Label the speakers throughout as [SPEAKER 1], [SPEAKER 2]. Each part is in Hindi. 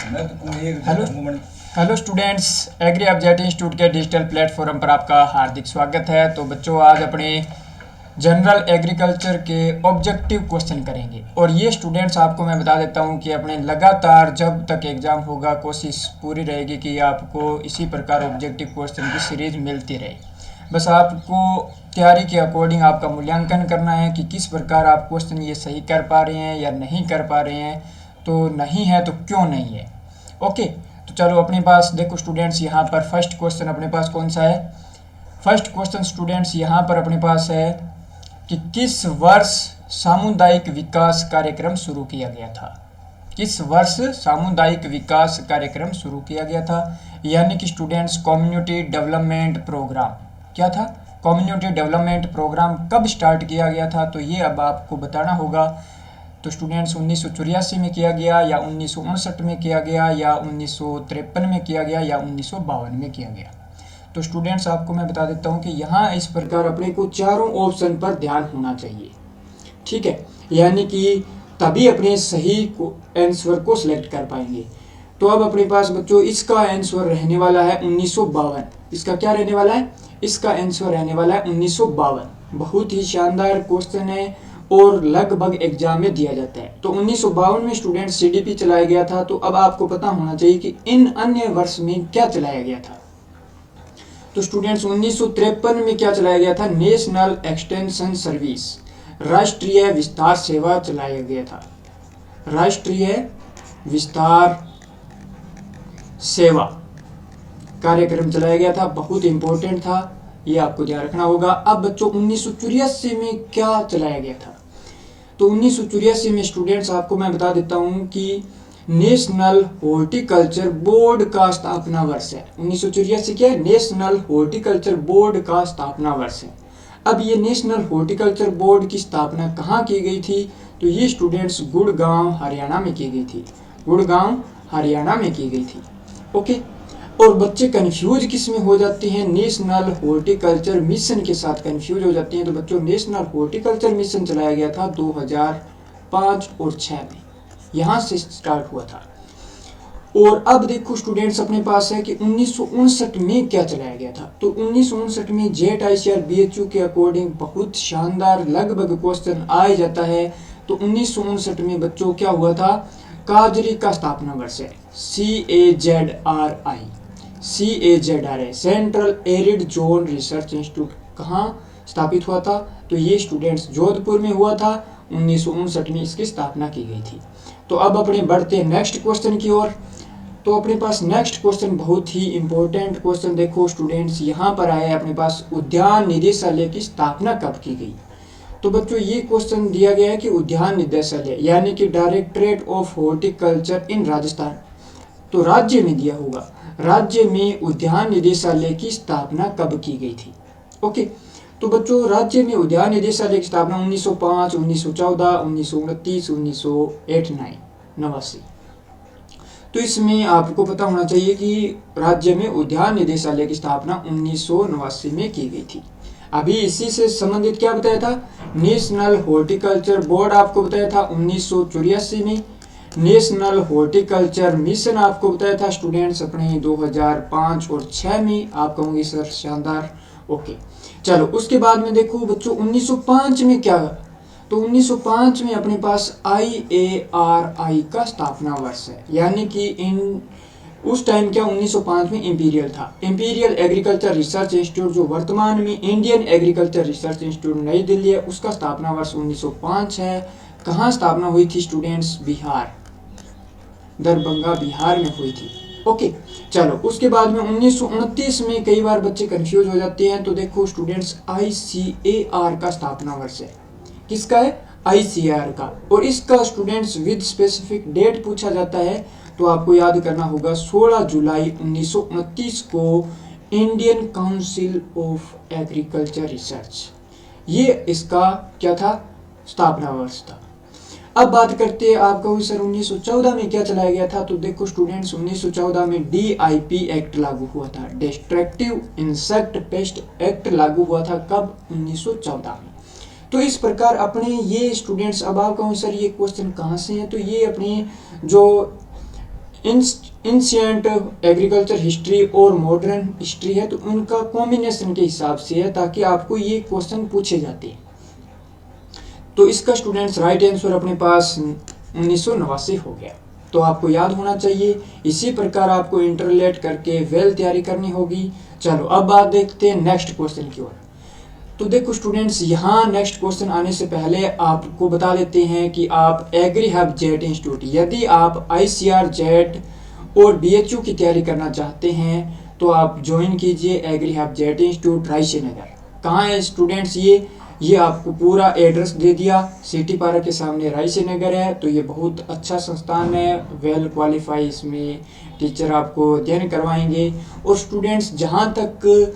[SPEAKER 1] Hello hello students, agri object institute के डिजिटल प्लेटफॉर्म पर आपका हार्दिक स्वागत है। तो बच्चों, आज अपने जनरल एग्रीकल्चर के ऑब्जेक्टिव क्वेश्चन करेंगे। और ये स्टूडेंट्स, आपको मैं बता देता हूँ कि अपने लगातार जब तक एग्ज़ाम होगा कोशिश पूरी रहेगी कि आपको इसी प्रकार ऑब्जेक्टिव क्वेश्चन की सीरीज मिलती रहे। बस आपको तैयारी के अकॉर्डिंग आपका मूल्यांकन करना है कि किस प्रकार आप क्वेश्चन ये सही कर पा रहे हैं या नहीं कर पा रहे हैं। तो नहीं है तो क्यों नहीं है। ओके, तो चलो अपने पास देखो स्टूडेंट्स, यहाँ पर फर्स्ट क्वेश्चन अपने पास कौन सा है। फर्स्ट क्वेश्चन स्टूडेंट्स यहाँ पर अपने पास है कि किस वर्ष सामुदायिक विकास कार्यक्रम शुरू किया गया था। किस वर्ष सामुदायिक विकास कार्यक्रम शुरू किया गया था, यानी कि स्टूडेंट्स कम्युनिटी डेवलपमेंट प्रोग्राम क्या था। कम्युनिटी डेवलपमेंट प्रोग्राम कब स्टार्ट किया गया था, तो ये अब आपको बताना होगा। तो स्टूडेंट्स 1984 में किया गया, या 1959 में किया गया, या 1953 में किया गया, या 1952 में किया गया। तो स्टूडेंट्स, आपको मैं बता देता हूँ कि यहाँ इस प्रकार अपने को चारों ऑप्शन पर ध्यान होना चाहिए, ठीक है, यानी कि तभी अपने सही आंसर को सिलेक्ट कर पाएंगे। तो अब अपने पास बच्चों इसका आंसर रहने वाला है 1952। इसका क्या रहने वाला है, इसका आंसर रहने वाला है 1952। बहुत ही शानदार क्वेश्चन है और लगभग एग्जाम में दिया जाता है। तो 1952 में स्टूडेंट सीडीपी चलाया गया था। तो अब आपको पता होना चाहिए कि इन अन्य वर्ष में क्या चलाया गया था। तो स्टूडेंट्स 1953 में क्या चलाया गया था, नेशनल एक्सटेंशन सर्विस, राष्ट्रीय विस्तार सेवा चलाया गया था। राष्ट्रीय विस्तार सेवा कार्यक्रम चलाया गया था, बहुत इंपॉर्टेंट था, ये आपको ध्यान रखना होगा। अब बच्चों 1984 में क्या चलाया गया था। तो 1984 में स्टूडेंट्स आपको मैं बता देता हूं कि नेशनल हॉर्टिकल्चर बोर्ड का स्थापना वर्ष है। 1984 क्या है, नेशनल हॉर्टिकल्चर बोर्ड का स्थापना वर्ष है। अब ये नेशनल हॉर्टिकल्चर बोर्ड की स्थापना कहाँ की गई थी, तो ये स्टूडेंट्स गुड़गांव हरियाणा में की गई थी। गुड़गांव हरियाणा में की गई थी। ओके, और बच्चे कंफ्यूज किस में हो जाते हैं, नेशनल हॉर्टिकल्चर मिशन के साथ कंफ्यूज हो जाते हैं। तो बच्चों नेशनल हॉर्टिकल्चर मिशन चलाया गया था 2005 और 6 में, यहाँ से स्टार्ट हुआ था। और अब देखो स्टूडेंट्स अपने पास है कि 1959 में क्या चलाया गया था। तो 1959 में जेट ICAR BHU के अकॉर्डिंग बहुत शानदार लगभग क्वेश्चन आ जाता है। तो 1959 में बच्चों क्या हुआ था, काजरी का स्थापना वर्ष है, CAZRI, central arid zone research institute कहाँ स्थापित हुआ था, तो ये स्टूडेंट्स जोधपुर में हुआ था। 1959 में इसकी स्थापना की गई थी। तो अब अपने बढ़ते हैं नेक्स्ट क्वेश्चन की ओर। तो अपने पास नेक्स्ट क्वेश्चन बहुत ही इंपॉर्टेंट क्वेश्चन देखो स्टूडेंट्स, यहाँ पर आया है अपने पास, उद्यान निदेशालय की स्थापना कब की गई। तो बच्चों ये क्वेश्चन दिया गया है कि उद्यान निदेशालय यानी कि डायरेक्टरेट ऑफ हॉर्टिकल्चर इन राजस्थान, तो राज्य में दिया होगा, राज्य में उद्यान निदेशालय की स्थापना कब की गई थी। ओके, तो बच्चों राज्य में उद्यान निदेशालय की स्थापना 1905, 1914, 1929, 1989। तो इसमें आपको पता होना चाहिए कि राज्य में उद्यान निदेशालय की स्थापना 1989 में की गई थी। अभी इसी से संबंधित क्या बताया था, नेशनल हॉर्टिकल्चर बोर्ड आपको बताया था 1984 में। नेशनल हॉर्टिकल्चर मिशन आपको बताया था स्टूडेंट्स अपने 2005 और 6 में। आप कहोगे सर शानदार, ओके। चलो उसके बाद में देखो बच्चों 1905 में क्या, तो 1905 में अपने पास IARI का स्थापना वर्ष है, यानी कि इन उस टाइम क्या 1905 में इंपीरियल था, इंपीरियल एग्रीकल्चर रिसर्च इंस्टीट्यूट, जो वर्तमान में इंडियन एग्रीकल्चर रिसर्च इंस्टीट्यूट नई दिल्ली है, उसका स्थापना वर्ष 1905 है। कहाँ स्थापना हुई थी स्टूडेंट्स, बिहार, दरभंगा बिहार में हुई थी। ओके, चलो उसके बाद में 1929 में कई बार बच्चे कंफ्यूज हो जाते हैं। तो देखो स्टूडेंट्स ICAR का स्थापना वर्ष है, किसका है, ICAR का। और इसका स्टूडेंट्स विद स्पेसिफिक डेट पूछा जाता है, तो आपको याद करना होगा 16 जुलाई 1929 को Indian council of agriculture research, ये इसका क्या था, स्थापना वर्ष था। अब बात करते हैं, आप कहोगे सर 1914 में क्या चलाया गया था। तो देखो स्टूडेंट्स 1914 में DIP एक्ट लागू हुआ था, डिस्ट्रक्टिव इंसेक्ट पेस्ट एक्ट लागू हुआ था, कब, 1914 में। तो इस प्रकार अपने ये स्टूडेंट्स, अब आप कहोगे सर ये क्वेश्चन कहाँ से हैं, तो ये अपने जो इंसिएंट एग्रीकल्चर हिस्ट्री और मॉडर्न हिस्ट्री है, तो उनका कॉम्बिनेशन के हिसाब से है, ताकि आपको ये क्वेश्चन पूछे जाते हैं। तो इसका स्टूडेंट्स राइट आंसर अपने पास 1989 हो गया। तो आपको याद होना चाहिए। इसी प्रकार आपको इंटरलेट करके वेल तैयारी करनी होगी। चलो अब बात देखते हैं नेक्स्ट क्वेश्चन की ओर। तो देखो स्टूडेंट्स, यहाँ नेक्स्ट क्वेश्चन आने से पहले आपको बता देते हैं कि आप एग्री हब जेट इंस्टीट्यूट, यदि आप ICR जेट और BHU की तैयारी करना चाहते हैं तो आप ज्वाइन कीजिए agri hub jet institute Raisi Nagar. कहाँ है स्टूडेंट्स? ये आपको पूरा एड्रेस दे दिया, सिटी पार्क के सामने रायसी नगर है। तो ये बहुत अच्छा संस्थान है, वेल क्वालिफाई इसमें टीचर आपको अध्ययन करवाएंगे। और स्टूडेंट्स, जहाँ तक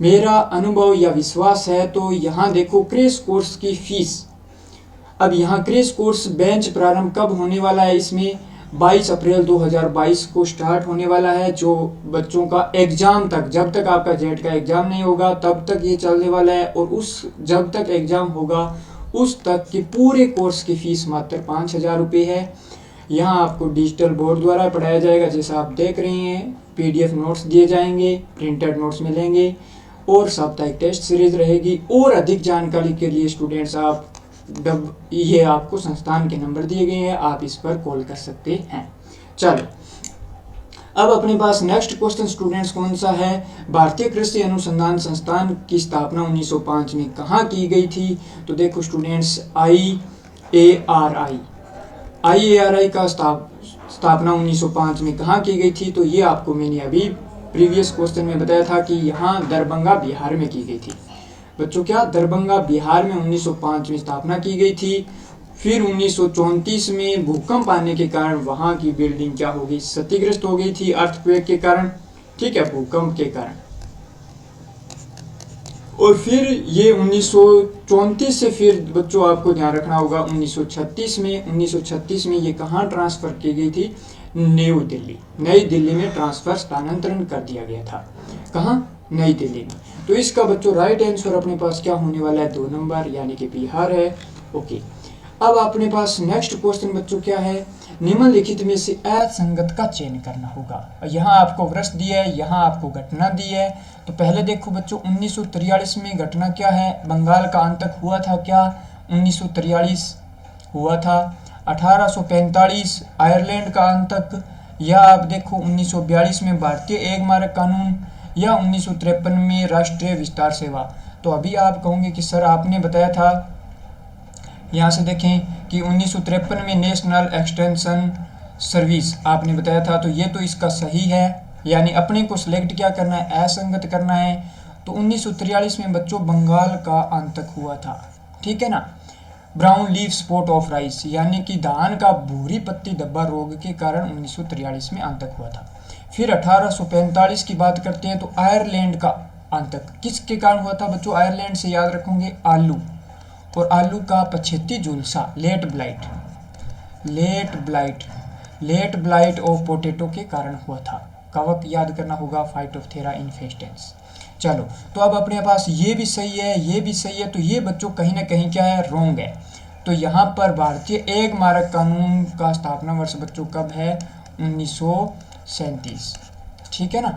[SPEAKER 1] मेरा अनुभव या विश्वास है, तो यहाँ देखो क्रैश कोर्स की फीस। अब यहाँ क्रैश कोर्स बैच प्रारंभ कब होने वाला है? इसमें 22 अप्रैल 2022 को स्टार्ट होने वाला है, जो बच्चों का एग्जाम तक, जब तक आपका जेट का एग्जाम नहीं होगा तब तक ये चलने वाला है। और उस जब तक एग्जाम होगा उस तक के पूरे कोर्स की फीस मात्र 5,000 रुपये है। यहाँ आपको डिजिटल बोर्ड द्वारा पढ़ाया जाएगा, जैसा आप देख रहे हैं। PDF नोट्स दिए जाएंगे, प्रिंटेड नोट्स मिलेंगे और साप्ताहिक टेस्ट सीरीज रहेगी। और अधिक जानकारी के लिए स्टूडेंट्स आप ये आपको संस्थान के नंबर दिए गए हैं, आप इस पर कॉल कर सकते हैं। चलो अब अपने पास नेक्स्ट क्वेश्चन स्टूडेंट्स कौन सा है? भारतीय कृषि अनुसंधान संस्थान की स्थापना 1905 में कहाँ की गई थी? तो देखो स्टूडेंट्स, IARI का स्थापना 1905 में कहाँ की गई थी? तो ये आपको मैंने अभी प्रीवियस क्वेश्चन में बताया था कि यहाँ दरभंगा बिहार में की गई थी। बच्चों क्या दरभंगा बिहार में 1905 में स्थापना की गई थी। फिर 1934 में भूकंप आने के कारण वहाँ की बिल्डिंग क्या हो गई? क्षतिग्रस्त हो गई थी अर्थक्वेक के कारण, ठीक है, भूकंप के कारण। और फिर ये 1934 से फिर बच्चों आपको ध्यान रखना होगा 1936 में ये कहाँ ट्रांसफ़र की गई थी? नई दिल्ली में ट्रांसफ़र स्थानांतरण कर दिया गया था। कहाँ? नई दिल्ली में। तो इसका बच्चों राइट आंसर अपने पास क्या होने वाला है? 2 नंबर, यानी कि बिहार है। ओके, अब अपने पास नेक्स्ट क्वेश्चन बच्चों क्या है? निम्नलिखित में से असंगत का चयन करना होगा। यहाँ आपको वर्ष दिया है, यहाँ आपको घटना दी है। तो पहले देखो बच्चों, 1943 में घटना क्या है? बंगाल का आतंक हुआ था क्या? 1943 हुआ था। 1845 आयरलैंड का आतंक, या आप देखो 1942 में भारतीय एक मारक कानून, या 1953 में राष्ट्रीय विस्तार सेवा। तो अभी आप कहोगे कि सर आपने बताया था, यहाँ से देखें कि 1953 में नेशनल एक्सटेंशन सर्विस आपने बताया था। तो ये तो इसका सही है, यानी अपने को सिलेक्ट क्या करना है? असंगत करना है। तो 1943 में बच्चों बंगाल का आतंक हुआ था, ठीक है ना। Brown leaf spot of rice, यानी कि धान का भूरी पत्ती धब्बा रोग के कारण 1943 में आतंक हुआ था। फिर 1845 की बात करते हैं, तो आयरलैंड का आतंक किसके कारण हुआ था बच्चों? आयरलैंड से याद रखोगे आलू, और आलू का पछेती झुलसा, लेट ब्लाइट ऑफ पोटैटो के कारण हुआ था। कवक याद करना होगा, फाइटोप्थेरा इन्फेस्टेंस। चलो, तो अब अपने पास ये भी सही है, ये भी सही है। तो ये बच्चों कहीं ना कहीं क्या है? रॉन्ग है। तो यहाँ पर भारतीय एक मारक कानून का स्थापना वर्ष बच्चों कब है? 1937, ठीक है ना।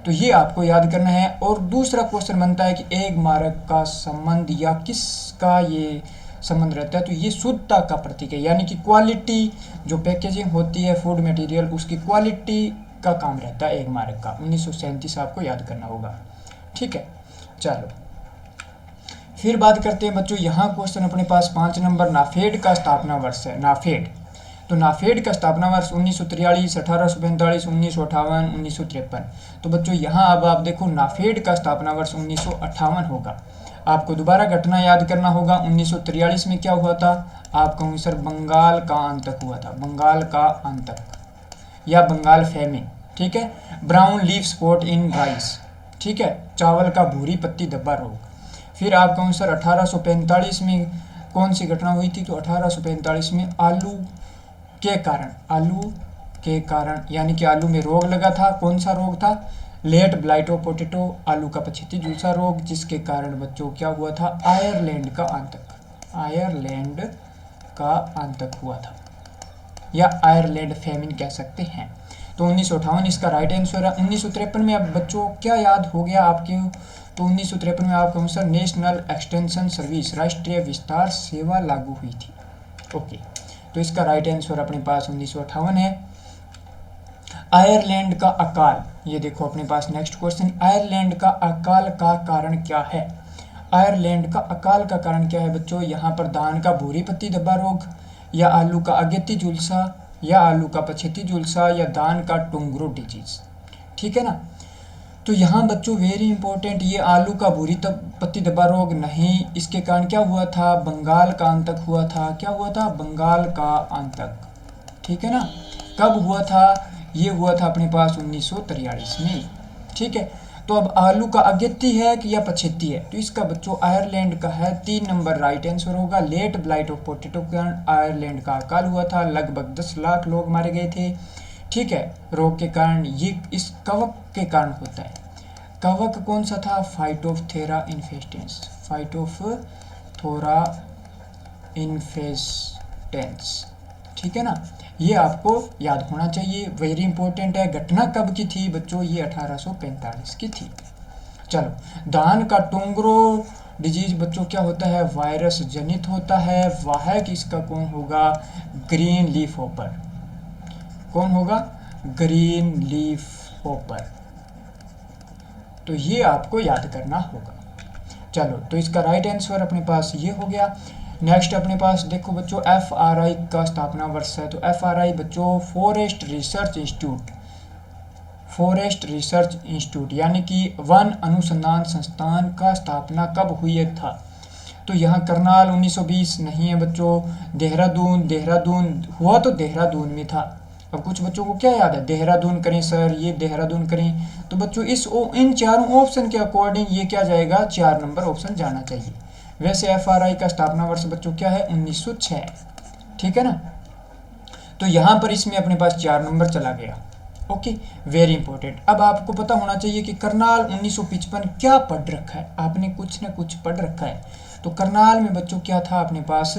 [SPEAKER 1] तो ये आपको याद करना है। और दूसरा क्वेश्चन बनता है कि एक मारक का संबंध या किसका ये संबंध रहता है? तो ये शुद्धता का प्रतीक है, यानी कि क्वालिटी, जो पैकेजिंग होती है फूड मटेरियल, उसकी क्वालिटी का काम रहता है एक मारक का। 1937 आपको याद करना होगा, ठीक है। चलो फिर बात करते हैं बच्चों, यहाँ क्वेश्चन अपने पास 5 नंबर, नाफेड का स्थापना वर्ष है। नाफेड, तो नाफेड का स्थापना वर्ष 1943, 1845, 1958, 1953। तो बच्चों यहाँ अब आप देखो, नाफेड का स्थापना वर्ष 1958 होगा। आपको दोबारा घटना याद करना होगा। 1943 में क्या हुआ था? आप कहोगे सर बंगाल का आतंक हुआ था, बंगाल का आतंक या बंगाल फेमिन, ठीक है। Brown leaf spot in rice, ठीक है, चावल का भूरी पत्ती धब्बा रोग। फिर आप कहोगे सर 1845 में कौन सी घटना हुई थी? तो 1845 में आलू के कारण, यानी कि आलू में रोग लगा था। कौन सा रोग था? लेट ब्लाइट ऑफ पोटैटो, आलू का पछेती झुलसा रोग, जिसके कारण बच्चों क्या हुआ था? आयरलैंड का आतंक हुआ था, या आयरलैंड फेमिन कह सकते हैं। तो 1958 इसका राइट आंसर है। 1953 में अब बच्चों क्या याद हो गया आपके? तो 1953 में आपका आंसर नेशनल एक्सटेंशन सर्विस, राष्ट्रीय विस्तार सेवा लागू हुई थी। ओके, तो इसका राइट आंसर अपने पास 1958 है। आयरलैंड का अकाल, ये देखो अपने पास नेक्स्ट क्वेश्चन, आयरलैंड का अकाल का कारण क्या है? आयरलैंड का अकाल का कारण क्या है बच्चों? यहाँ पर धान का भूरी पत्ती धब्बा रोग, या आलू का अगेती झुलसा, या आलू का पछेती झुलसा, या धान का टुंगरो डिजीज। ठीक है ना। तो यहाँ बच्चों वेरी इंपॉर्टेंट, ये आलू का भूरी पत्ती धब्बा रोग नहीं, इसके कारण क्या हुआ था? बंगाल का आतंक हुआ था। क्या हुआ था? बंगाल का आतंक। ठीक है ना। कब हुआ था? ये हुआ था अपने पास 1943 में। ठीक है। तो अब आलू का अगेती है कि या पछेती है? तो इसका बच्चों आयरलैंड का है, 3 नंबर राइट आंसर होगा। लेट ब्लाइट ऑफ पोटैटो के कारण आयरलैंड का अकाल हुआ था, लगभग 10 लाख लोग मारे गए थे। ठीक है, रोग के कारण, ये इस कवक के कारण होता है। कवक कौन सा था? फाइटोप्थेरा इन्फेस्टेंस, फाइटोप्थोरा इन्फेस्टेंस। ठीक है ना, ये आपको याद होना चाहिए, वेरी इंपॉर्टेंट है। घटना कब की थी बच्चों? ये 1845 की थी। चलो, धान का टोंगरो डिजीज बच्चों क्या होता है? वायरस जनित होता है। वह किसका कौन होगा? Green leaf hopper. कौन होगा? Green leaf hopper. तो ये आपको याद करना होगा। चलो, तो इसका राइट आंसर अपने पास ये हो गया। नेक्स्ट अपने पास देखो बच्चों, FRI का स्थापना वर्ष है। तो FRI बच्चों forest research institute, forest research institute यानी कि वन अनुसंधान संस्थान का स्थापना कब हुई था? तो यहाँ करनाल 1920 नहीं है बच्चों, देहरादून, देहरादून हुआ तो देहरादून में था। अब कुछ बच्चों को क्या याद है? देहरादून करें सर, ये देहरादून करें। तो बच्चों इन चारों ऑप्शन के अकॉर्डिंग ये क्या जाएगा? 4 नंबर ऑप्शन जाना चाहिए। वैसे FRI का स्थापना वर्ष बच्चों क्या है? 1906। ठीक है ना। तो यहाँ पर इसमें अपने पास 4 नंबर चला गया। Okay, very important. अब आपको पता होना चाहिए कि करनाल 1955 क्या पढ़ रखा है? आपने कुछ ना कुछ पढ़ रखा है। तो करनाल में बच्चों क्या था अपने पास?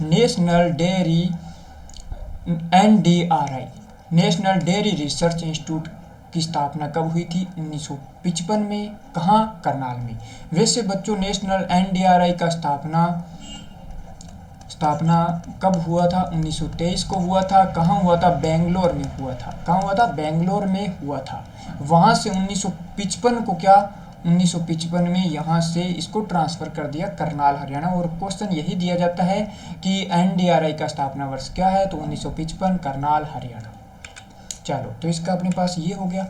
[SPEAKER 1] National dairy, NDRI, national dairy research institute की स्थापना कब हुई थी? 1955 में। कहाँ? करनाल में। वैसे बच्चों नेशनल NDRI का स्थापना कब हुआ था? 1923 को हुआ था। कहाँ हुआ था? बेंगलोर में हुआ था। कहाँ हुआ था? बेंगलोर में हुआ था। वहाँ से 1955 को क्या? 1955 में यहाँ से इसको ट्रांसफ़र कर दिया करनाल हरियाणा। और क्वेश्चन यही दिया जाता है कि NDRI का स्थापना वर्ष क्या है? तो 1955, करनाल हरियाणा। चलो, तो इसका अपने पास ये हो गया।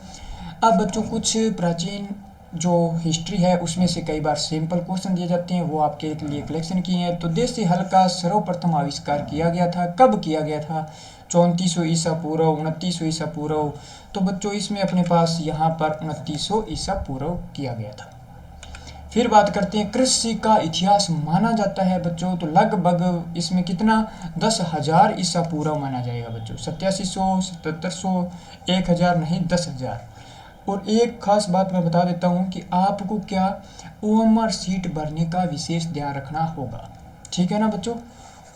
[SPEAKER 1] अब बच्चों कुछ प्राचीन जो हिस्ट्री है उसमें से कई बार सिंपल क्वेश्चन दिए जाते हैं, वो आपके लिए कलेक्शन किए हैं। तो देसी हल का सर्वप्रथम आविष्कार किया गया था, कब किया गया था? 3400 ईसा पूर्व, 2900 ईसा पूर्व। तो बच्चों इसमें अपने पास यहाँ पर 2900 ईसा पूर्व किया गया था। फिर बात करते हैं कृषि का इतिहास माना जाता है बच्चों, तो लगभग इसमें कितना? 10,000 ईसा पूर्व माना जाएगा बच्चों। 8700, 7700, 1000 नहीं, 10,000। और एक खास बात मैं बता देता हूँ कि आपको क्या OMR सीट भरने का विशेष ध्यान रखना होगा। ठीक है ना बच्चों,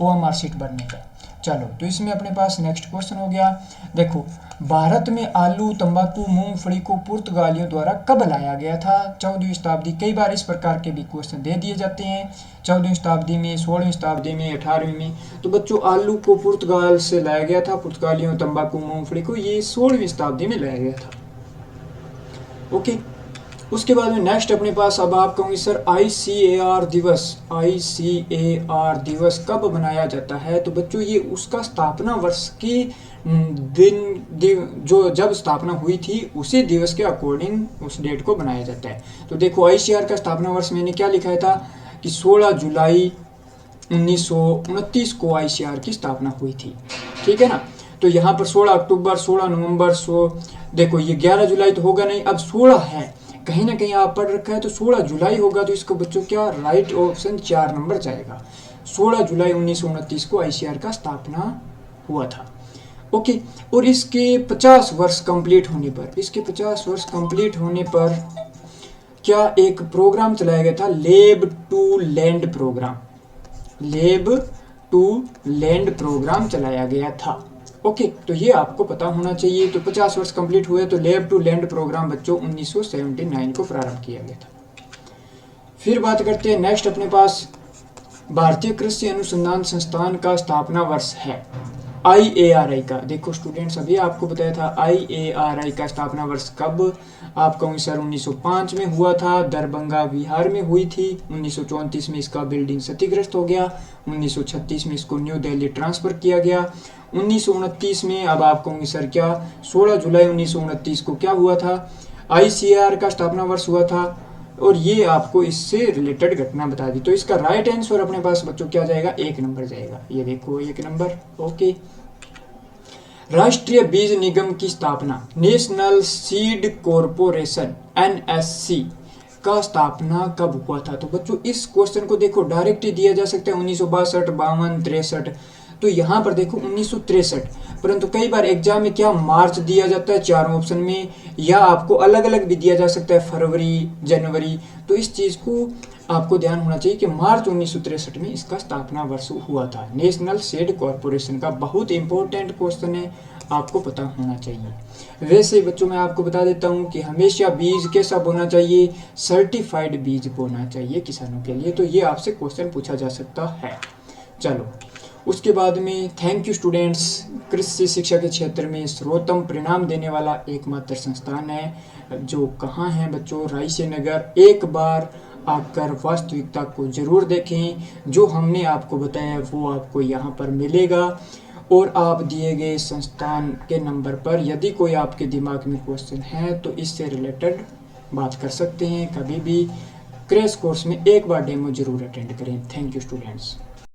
[SPEAKER 1] OMR सीट भरने का। चलो, तो इसमें अपने पास नेक्स्ट क्वेश्चन हो गया। देखो, भारत में आलू, तंबाकू, मूंगफली को पुर्तगालियों द्वारा कब लाया गया था? 14वीं शताब्दी। कई बार इस प्रकार के भी क्वेश्चन दे दिए जाते हैं। 14वीं शताब्दी में, 16वीं शताब्दी में, 18वीं में। तो बच्चों आलू को पुर्तगाल से लाया गया था, पुर्तगालियों, तंबाकू, मूंगफली को ये 16वीं शताब्दी में लाया गया था। ओके, उसके बाद में नेक्स्ट अपने पास अब आप कहोगे सर ICAR दिवस, ICAR दिवस कब मनाया जाता है? तो बच्चों ये उसका स्थापना वर्ष की दिन जो जब स्थापना हुई थी उसी दिवस के अकॉर्डिंग उस डेट को बनाया जाता है। तो देखो ICAR का स्थापना वर्ष मैंने क्या लिखा था कि 16 जुलाई 1929 को ICAR की स्थापना हुई थी। ठीक है ना। तो यहाँ पर 16 अक्टूबर, 16 नवंबर, देखो ये 11 जुलाई तो होगा नहीं, अब 16 है, कहीं ना कहीं आप पढ़ रखा है तो 16 जुलाई होगा। तो इसको बच्चों क्या राइट ऑप्शन 4 नंबर जाएगा। 16 जुलाई 1929 को ICAR का स्थापना हुआ था। ओके, और इसके 50 वर्ष कंप्लीट होने पर, इसके 50 वर्ष कंप्लीट होने पर क्या एक प्रोग्राम चलाया गया था? Lab to land program, lab to land program चलाया गया था। ओके, तो ये आपको पता होना चाहिए। तो 50 वर्ष कंप्लीट हुए तो लैब टू लैंड प्रोग्राम बच्चों 1979 को प्रारंभ किया गया था। फिर बात करते हैं नेक्स्ट अपने पास भारतीय कृषि अनुसंधान संस्थान का स्थापना वर्ष है IARI का। देखो स्टूडेंट्स, अभी आपको बताया था IARI का स्थापना वर्ष कब आप कहोगे सर 1905 में हुआ था, दरभंगा बिहार में हुई थी। 1934 में इसका बिल्डिंग क्षतिग्रस्त हो गया। 1936 में इसको न्यू दिल्ली ट्रांसफर किया गया। 1929 में, अब आप कहोगे सर क्या, 16 जुलाई 1929 को क्या हुआ था, ICAR का स्थापना वर्ष हुआ था। और ये आपको इससे रिलेटेड घटना बता दी। तो इसका राइट आंसर अपने पास बच्चों क्या जाएगा, 1 नंबर जाएगा। ये देखो 1 नंबर। ओके, राष्ट्रीय बीज निगम की स्थापना, नेशनल सीड कॉरपोरेशन NSC का स्थापना कब हुआ था। तो बच्चों इस क्वेश्चन को देखो डायरेक्ट ही दिया जा सकता है 1962, 52, 63। तो यहाँ पर देखो 1963, परंतु कई बार एग्जाम में क्या मार्च दिया जाता है चारों ऑप्शन में, या आपको अलग अलग भी दिया जा सकता है फरवरी, जनवरी। तो इस चीज़ को आपको ध्यान होना चाहिए कि मार्च 1963 में इसका स्थापना वर्ष हुआ था। नेशनल सीड कॉरपोरेशन का बहुत इंपॉर्टेंट क्वेश्चन है, आपको पता होना चाहिए। वैसे बच्चों मैं आपको बता देता हूँ कि हमेशा बीज कैसा बोना चाहिए, सर्टिफाइड बीज बोना चाहिए किसानों के लिए। तो ये आपसे क्वेश्चन पूछा जा सकता है। चलो उसके बाद में थैंक यू स्टूडेंट्स, कृषि शिक्षा के क्षेत्र में सर्वोत्तम परिणाम देने वाला एकमात्र संस्थान है जो कहाँ है बच्चों, रायसेनगर। एक बार आकर वास्तविकता को जरूर देखें, जो हमने आपको बताया वो आपको यहाँ पर मिलेगा। और आप दिए गए संस्थान के नंबर पर यदि कोई आपके दिमाग में क्वेश्चन है तो इससे रिलेटेड बात कर सकते हैं कभी भी। क्रैश कोर्स में एक बार डेमो जरूर अटेंड करें। Thank you students.